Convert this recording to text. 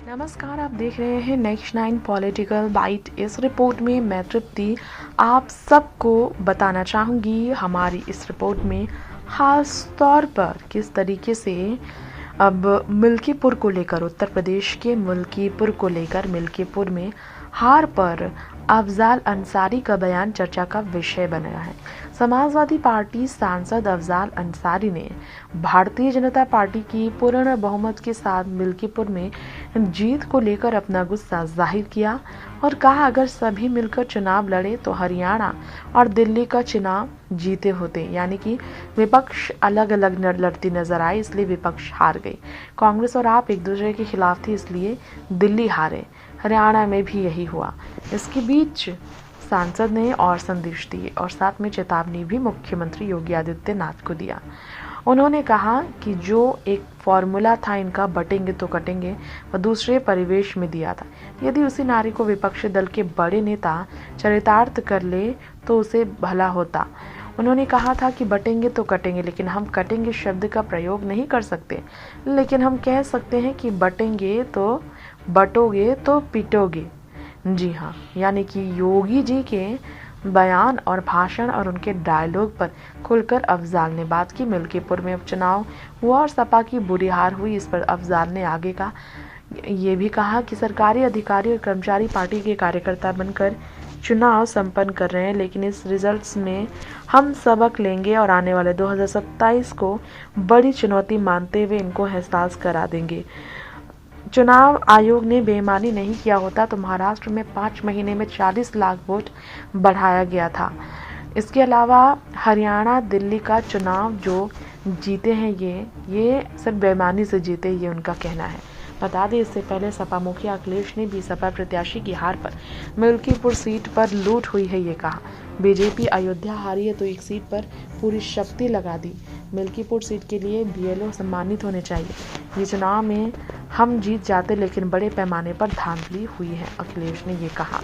नमस्कार, आप देख रहे हैं नेक्स्ट 9 पॉलिटिकल बाइट। इस रिपोर्ट में मैं तृप्ति आप सबको बताना चाहूँगी हमारी इस रिपोर्ट में खास तौर पर किस तरीके से अब मिल्कीपुर को लेकर, उत्तर प्रदेश के मिल्कीपुर को लेकर मिल्कीपुर में हार पर अफजाल अंसारी का बयान चर्चा का विषय बना है। समाजवादी पार्टी सांसद अफजाल अंसारी ने भारतीय जनता पार्टी की पूर्ण बहुमत के साथ मिल्कीपुर में जीत को लेकर अपना गुस्सा जाहिर किया और कहा, अगर सभी मिलकर चुनाव लड़े तो हरियाणा और दिल्ली का चुनाव जीते होते, यानी कि विपक्ष अलग अलग लड़ती नजर आई, इसलिए विपक्ष हार गई। कांग्रेस और आप एक दूसरे के खिलाफ थे, इसलिए दिल्ली हारे। हरियाणा में भी यही हुआ। इसके बीच सांसद ने और संदेश दिए और साथ में चेतावनी भी मुख्यमंत्री योगी आदित्यनाथ को दिया। उन्होंने कहा कि जो एक फॉर्मूला था इनका, बटेंगे तो कटेंगे, वह दूसरे परिवेश में दिया था। यदि उसी नारे को विपक्षी दल के बड़े नेता चरितार्थ कर ले तो उसे भला होता। उन्होंने कहा था कि बटेंगे तो कटेंगे, लेकिन हम कटेंगे शब्द का प्रयोग नहीं कर सकते, लेकिन हम कह सकते हैं कि बटेंगे तो बटोगे तो पिटोगे। जी हाँ, यानी कि योगी जी के बयान और भाषण और उनके डायलॉग पर खुलकर अफजाल ने बात की। मिल्कीपुर में उपचुनाव हुआ और सपा की बुरी हार हुई। इस पर अफजाल ने आगे का ये भी कहा कि सरकारी अधिकारी और कर्मचारी पार्टी के कार्यकर्ता बनकर चुनाव संपन्न कर रहे हैं, लेकिन इस रिजल्ट्स में हम सबक लेंगे और आने वाले 2027 को बड़ी चुनौती मानते हुए इनको एहसास करा देंगे। चुनाव आयोग ने बेईमानी नहीं किया होता तो महाराष्ट्र में 5 महीने में 40 लाख वोट बढ़ाया गया था। इसके अलावा हरियाणा दिल्ली का चुनाव जो जीते हैं ये सिर्फ बेईमानी से जीते, ये उनका कहना है। बता दें, इससे पहले सपा मुखिया अखिलेश ने भी सपा प्रत्याशी की हार पर मिल्कीपुर सीट पर लूट हुई है ये कहा। बीजेपी अयोध्या हारी है तो एक सीट पर पूरी शक्ति लगा दी। मिल्कीपुर सीट के लिए बीएलओ सम्मानित होने चाहिए। ये चुनाव में हम जीत जाते, लेकिन बड़े पैमाने पर धांधली हुई है, अखिलेश ने ये कहा।